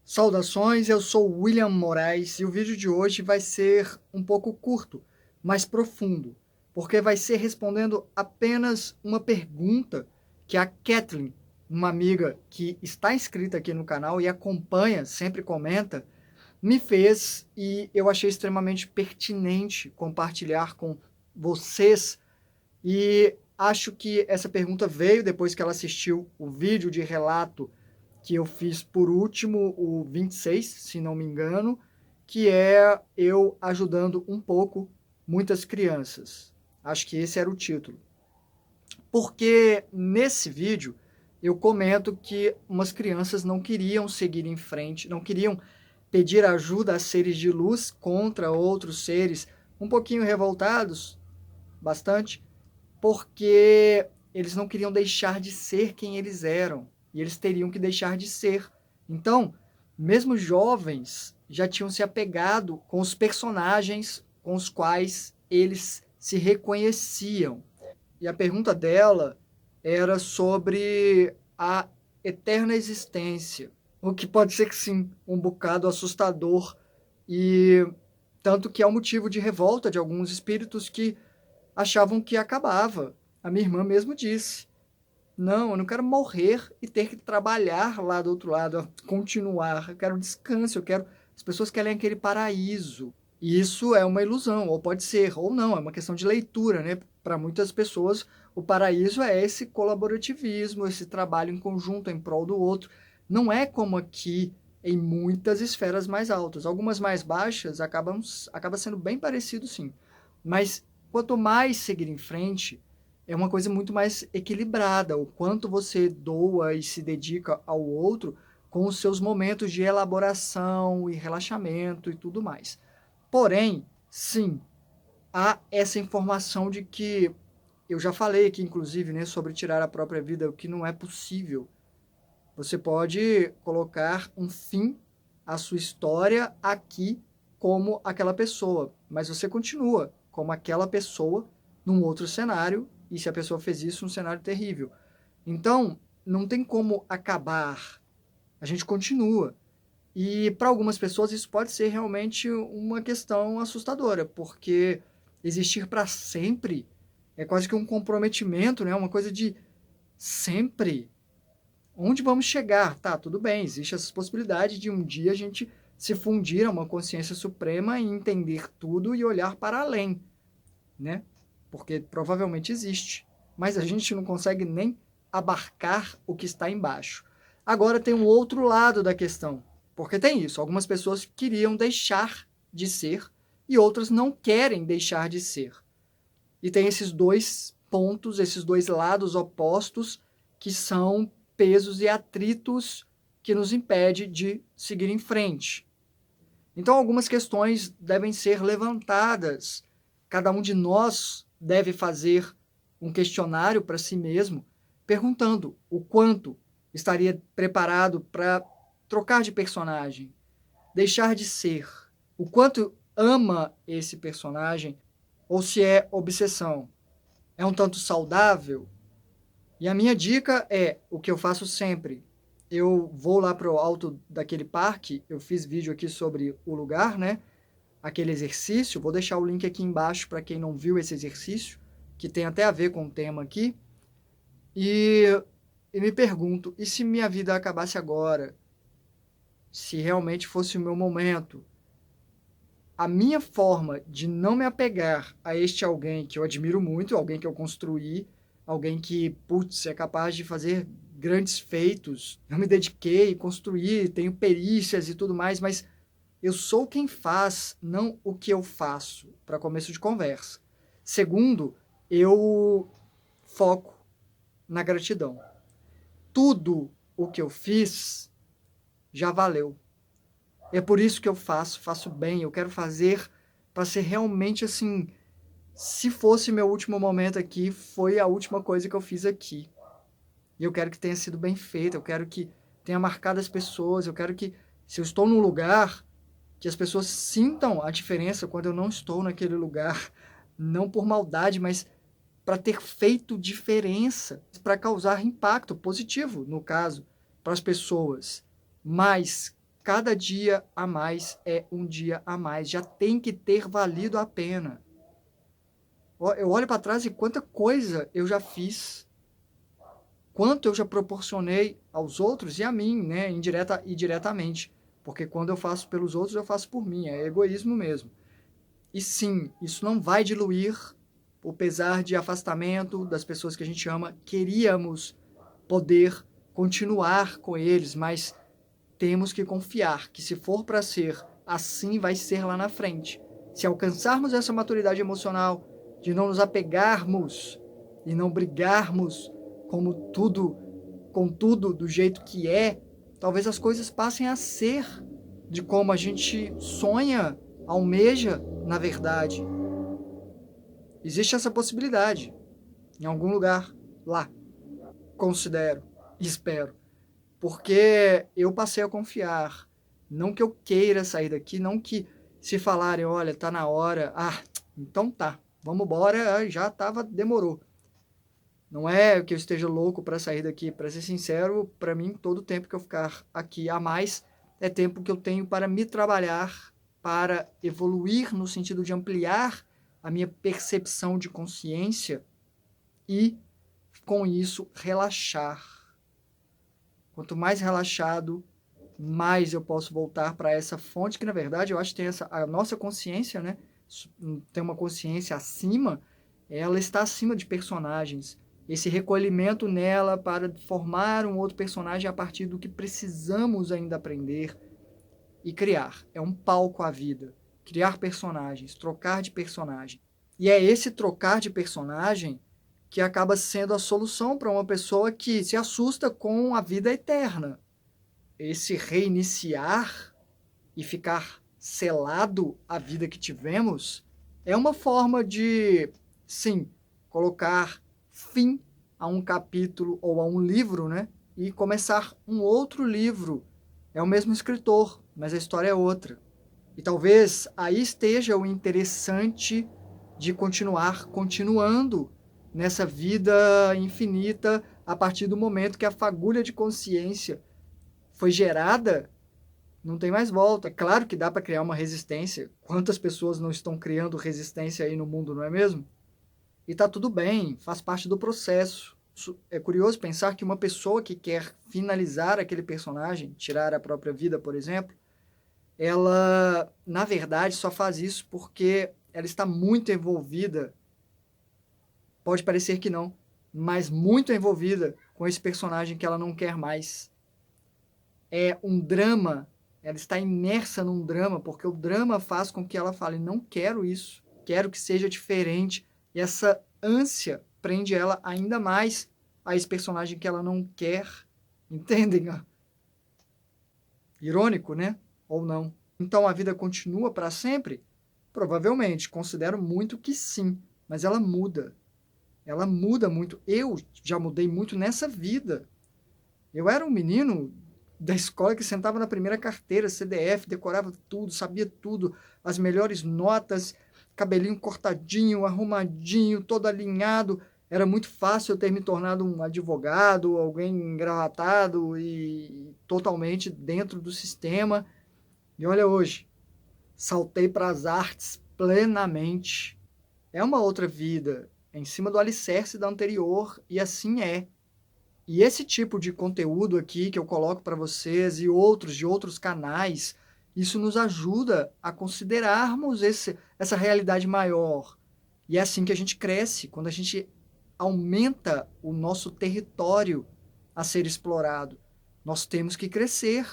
Saudações, eu sou William Moraes e o vídeo de hoje vai ser um pouco curto, mas profundo, porque vai ser respondendo apenas uma pergunta que a Kathleen, uma amiga que está inscrita aqui no canal e acompanha, sempre comenta, me fez e eu achei extremamente pertinente compartilhar com vocês e acho que essa pergunta veio depois que ela assistiu o vídeo de relato que eu fiz por último, o 26, se não me engano, que é eu ajudando um pouco muitas crianças. Acho que esse era o título. Porque nesse vídeo eu comento que umas crianças não queriam seguir em frente, não queriam pedir ajuda a seres de luz contra outros seres um pouquinho revoltados, bastante, porque eles não queriam deixar de ser quem eles eram, e eles teriam que deixar de ser. Então, mesmo jovens já tinham se apegado com os personagens com os quais eles se reconheciam. E a pergunta dela era sobre a eterna existência, o que pode ser que sim, um bocado assustador, e tanto que é o motivo de revolta de alguns espíritos que achavam que acabava. A minha irmã mesmo disse: não, eu não quero morrer e ter que trabalhar lá do outro lado, continuar. Eu quero descanso, eu quero. As pessoas querem aquele paraíso. E isso é uma ilusão, ou pode ser, ou não, é uma questão de leitura, né? Para muitas pessoas, o paraíso é esse colaborativismo, esse trabalho em conjunto, em prol do outro. Não é como aqui em muitas esferas mais altas. Algumas mais baixas acaba sendo bem parecido, sim. Mas quanto mais seguir em frente, é uma coisa muito mais equilibrada. O quanto você doa e se dedica ao outro com os seus momentos de elaboração e relaxamento e tudo mais. Porém, sim, há essa informação de que eu já falei aqui, inclusive, né, sobre tirar a própria vida, o que não é possível. Você pode colocar um fim à sua história aqui como aquela pessoa, mas você continua como aquela pessoa num outro cenário, e se a pessoa fez isso, um cenário terrível. Então, não tem como acabar. A gente continua. E para algumas pessoas isso pode ser realmente uma questão assustadora, porque existir para sempre é quase que um comprometimento, né? Uma coisa de sempre. Onde vamos chegar? Tá, tudo bem, existe essa possibilidade de um dia a gente se fundir a uma consciência suprema e entender tudo e olhar para além, né? Porque provavelmente existe, mas a gente não consegue nem abarcar o que está embaixo. Agora tem um outro lado da questão, porque tem isso, algumas pessoas queriam deixar de ser e outras não querem deixar de ser. E tem esses dois pontos, esses dois lados opostos, que são pesos e atritos que nos impede de seguir em frente. Então, algumas questões devem ser levantadas. Cada um de nós deve fazer um questionário para si mesmo, perguntando o quanto estaria preparado para trocar de personagem, deixar de ser, o quanto ama esse personagem, ou se é obsessão. É um tanto saudável? E a minha dica é o que eu faço sempre. Eu vou lá para o alto daquele parque, eu fiz vídeo aqui sobre o lugar, né? Aquele exercício, vou deixar o link aqui embaixo para quem não viu esse exercício, que tem até a ver com o tema aqui. E, e me pergunto, e se minha vida acabasse agora? Se realmente fosse o meu momento? A minha forma de não me apegar a este alguém que eu admiro muito, alguém que eu construí, alguém que, putz, é capaz de fazer grandes feitos. Eu me dediquei, construí, tenho perícias e tudo mais, mas eu sou quem faz, não o que eu faço, para começo de conversa. Segundo, eu foco na gratidão. Tudo o que eu fiz já valeu. É por isso que eu faço bem, eu quero fazer para ser realmente assim, se fosse meu último momento aqui, foi a última coisa que eu fiz aqui. E eu quero que tenha sido bem feita, eu quero que tenha marcado as pessoas, eu quero que, se eu estou num lugar, que as pessoas sintam a diferença quando eu não estou naquele lugar, não por maldade, mas para ter feito diferença, para causar impacto positivo, no caso, para as pessoas. Mas cada dia a mais é um dia a mais. Já tem que ter valido a pena. Eu olho para trás e quanta coisa eu já fiz, quanto eu já proporcionei aos outros e a mim, né, indireta e diretamente. Porque quando eu faço pelos outros, eu faço por mim, é egoísmo mesmo. E sim, isso não vai diluir o pesar de afastamento das pessoas que a gente ama. Queríamos poder continuar com eles, mas temos que confiar que se for para ser assim, vai ser lá na frente. Se alcançarmos essa maturidade emocional de não nos apegarmos e não brigarmos como tudo, com tudo do jeito que é, talvez as coisas passem a ser de como a gente sonha, almeja, na verdade. Existe essa possibilidade em algum lugar lá, considero, espero. Porque eu passei a confiar. Não que eu queira sair daqui, não que se falarem, olha, tá na hora, então tá, vamos embora, já tava, demorou. Não é que eu esteja louco para sair daqui, para ser sincero, para mim todo o tempo que eu ficar aqui a mais é tempo que eu tenho para me trabalhar, para evoluir no sentido de ampliar a minha percepção de consciência e com isso relaxar. Quanto mais relaxado, mais eu posso voltar para essa fonte que, na verdade, eu acho que tem a nossa consciência, né? Tem uma consciência acima, ela está acima de personagens. Esse recolhimento nela para formar um outro personagem a partir do que precisamos ainda aprender e criar. É um palco à vida. Criar personagens, trocar de personagem. E é esse trocar de personagem que acaba sendo a solução para uma pessoa que se assusta com a vida eterna. Esse reiniciar e ficar selado à vida que tivemos é uma forma de, sim, colocar fim a um capítulo ou a um livro, né? E começar um outro livro. É o mesmo escritor, mas a história é outra. E talvez aí esteja o interessante de continuar continuando nessa vida infinita a partir do momento que a fagulha de consciência foi gerada, não tem mais volta. É claro que dá para criar uma resistência. Quantas pessoas não estão criando resistência aí no mundo, não é mesmo? E tá tudo bem, faz parte do processo. É curioso pensar que uma pessoa que quer finalizar aquele personagem, tirar a própria vida, por exemplo, ela, na verdade, só faz isso porque ela está muito envolvida, pode parecer que não, mas muito envolvida com esse personagem que ela não quer mais. É um drama, ela está imersa num drama, porque o drama faz com que ela fale, não quero isso, quero que seja diferente. E essa ânsia prende ela ainda mais a esse personagem que ela não quer. Entendem? Irônico, né? Ou não. Então a vida continua para sempre? Provavelmente, considero muito que sim, mas ela muda. Ela muda muito. Eu já mudei muito nessa vida. Eu era um menino da escola que sentava na primeira carteira, CDF, decorava tudo, sabia tudo, as melhores notas, cabelinho cortadinho, arrumadinho, todo alinhado. Era muito fácil eu ter me tornado um advogado, alguém engravatado e totalmente dentro do sistema. E olha hoje, saltei para as artes plenamente. É uma outra vida, é em cima do alicerce da anterior, e assim é. E esse tipo de conteúdo aqui que eu coloco para vocês e outros de outros canais, isso nos ajuda a considerarmos essa realidade maior. E é assim que a gente cresce, quando a gente aumenta o nosso território a ser explorado. Nós temos que crescer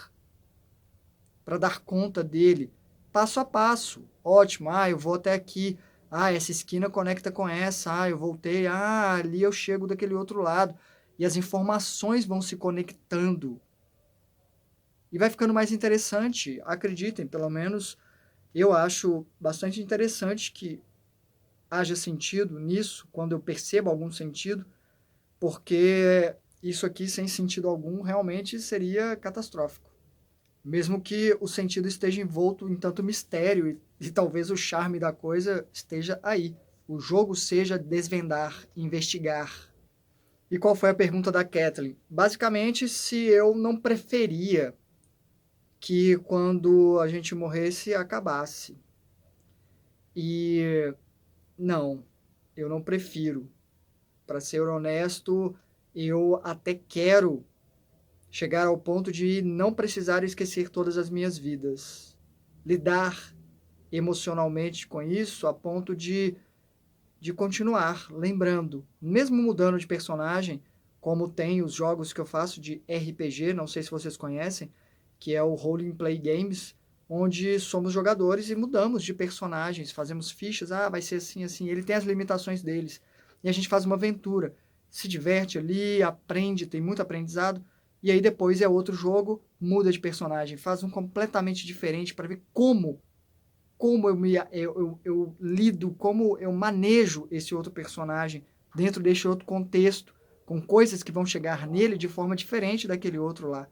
para dar conta dele, passo a passo. Ótimo, eu vou até aqui. Essa esquina conecta com essa. Eu voltei. Ali eu chego daquele outro lado. E as informações vão se conectando. E vai ficando mais interessante. Acreditem, pelo menos eu acho bastante interessante que haja sentido nisso, quando eu percebo algum sentido, porque isso aqui, sem sentido algum, realmente seria catastrófico. Mesmo que o sentido esteja envolto em tanto mistério e talvez o charme da coisa esteja aí. O jogo seja desvendar, investigar. E qual foi a pergunta da Kathleen? Basicamente, se eu não preferia que quando a gente morresse, acabasse. E não, eu não prefiro. Para ser honesto, eu até quero chegar ao ponto de não precisar esquecer todas as minhas vidas. Lidar emocionalmente com isso a ponto de continuar lembrando, mesmo mudando de personagem, como tem os jogos que eu faço de RPG, não sei se vocês conhecem, que é o Role Play Games, onde somos jogadores e mudamos de personagens, fazemos fichas, vai ser assim, assim, ele tem as limitações deles, e a gente faz uma aventura, se diverte ali, aprende, tem muito aprendizado, e aí depois é outro jogo, muda de personagem, faz um completamente diferente para ver como eu lido, como eu manejo esse outro personagem dentro deste outro contexto, com coisas que vão chegar nele de forma diferente daquele outro lá.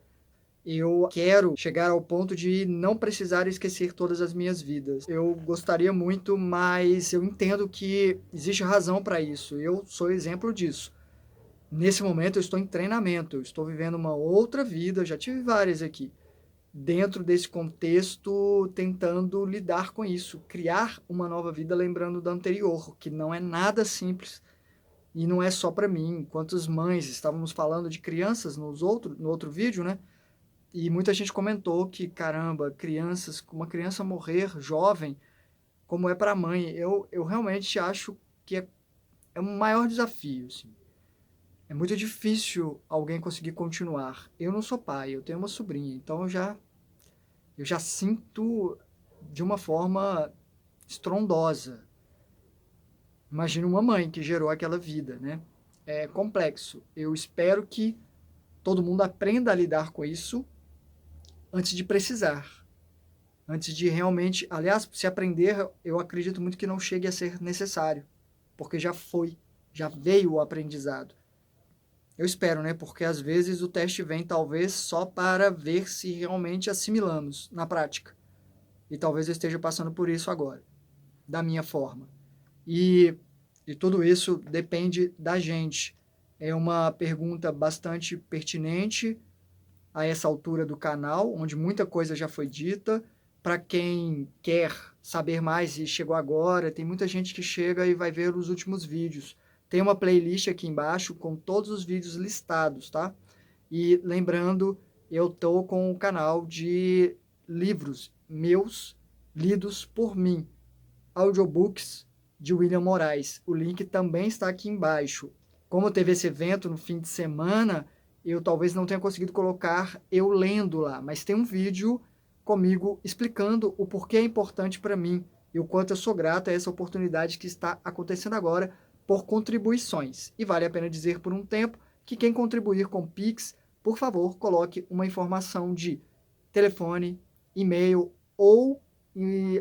Eu quero chegar ao ponto de não precisar esquecer todas as minhas vidas. Eu gostaria muito, mas eu entendo que existe razão para isso. Eu sou exemplo disso. Nesse momento eu estou em treinamento, eu estou vivendo uma outra vida, já tive várias aqui dentro desse contexto, tentando lidar com isso, criar uma nova vida lembrando da anterior, que não é nada simples e não é só para mim. Quantas mães, estávamos falando de crianças no outro vídeo, né? E muita gente comentou que, caramba, uma criança morrer jovem, como é para a mãe, eu realmente acho que é um maior desafio, assim. É muito difícil alguém conseguir continuar. Eu não sou pai, eu tenho uma sobrinha, então eu já sinto de uma forma estrondosa. Imagina uma mãe que gerou aquela vida, né? É complexo. Eu espero que todo mundo aprenda a lidar com isso antes de precisar. Antes de realmente... Aliás, se aprender, eu acredito muito que não chegue a ser necessário. Porque já veio o aprendizado. Eu espero, né? Porque às vezes o teste vem talvez só para ver se realmente assimilamos na prática. E talvez eu esteja passando por isso agora, da minha forma. E tudo isso depende da gente. É uma pergunta bastante pertinente a essa altura do canal, onde muita coisa já foi dita. Para quem quer saber mais e chegou agora, tem muita gente que chega e vai ver os últimos vídeos. Tem uma playlist aqui embaixo com todos os vídeos listados, tá? E lembrando, eu tô com o canal de livros meus lidos por mim, audiobooks de William Moraes. O link também está aqui embaixo. Como teve esse evento no fim de semana, eu talvez não tenha conseguido colocar eu lendo lá, mas tem um vídeo comigo explicando o porquê é importante para mim e o quanto eu sou grato a essa oportunidade que está acontecendo agora por contribuições. E vale a pena dizer por um tempo que quem contribuir com Pix, por favor, coloque uma informação de telefone, e-mail ou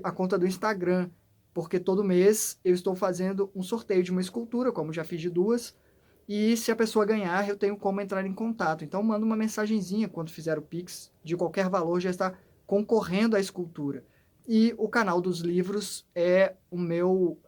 a conta do Instagram, porque todo mês eu estou fazendo um sorteio de uma escultura, como já fiz de duas, e se a pessoa ganhar, eu tenho como entrar em contato. Então, manda uma mensagenzinha quando fizer o Pix, de qualquer valor, já está concorrendo à escultura. E o canal dos livros é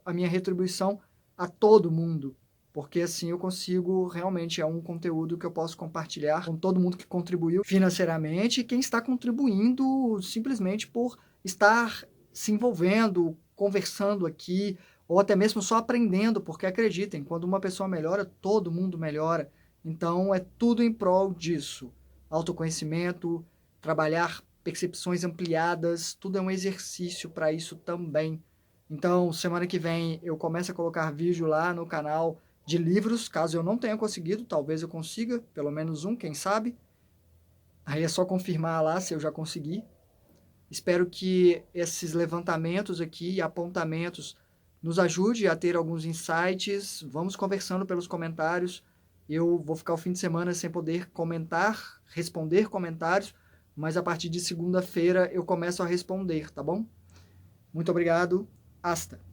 a minha retribuição a todo mundo, porque assim eu consigo, realmente é um conteúdo que eu posso compartilhar com todo mundo que contribuiu financeiramente e quem está contribuindo simplesmente por estar se envolvendo, conversando aqui, ou até mesmo só aprendendo, porque acreditem, quando uma pessoa melhora, todo mundo melhora. Então é tudo em prol disso. Autoconhecimento, trabalhar percepções ampliadas, tudo é um exercício para isso também. Então, semana que vem eu começo a colocar vídeo lá no canal de livros, caso eu não tenha conseguido, talvez eu consiga, pelo menos um, quem sabe. Aí é só confirmar lá se eu já consegui. Espero que esses levantamentos aqui e apontamentos nos ajude a ter alguns insights. Vamos conversando pelos comentários. Eu vou ficar o fim de semana sem poder comentar, responder comentários, mas a partir de segunda-feira eu começo a responder, tá bom? Muito obrigado. Hasta.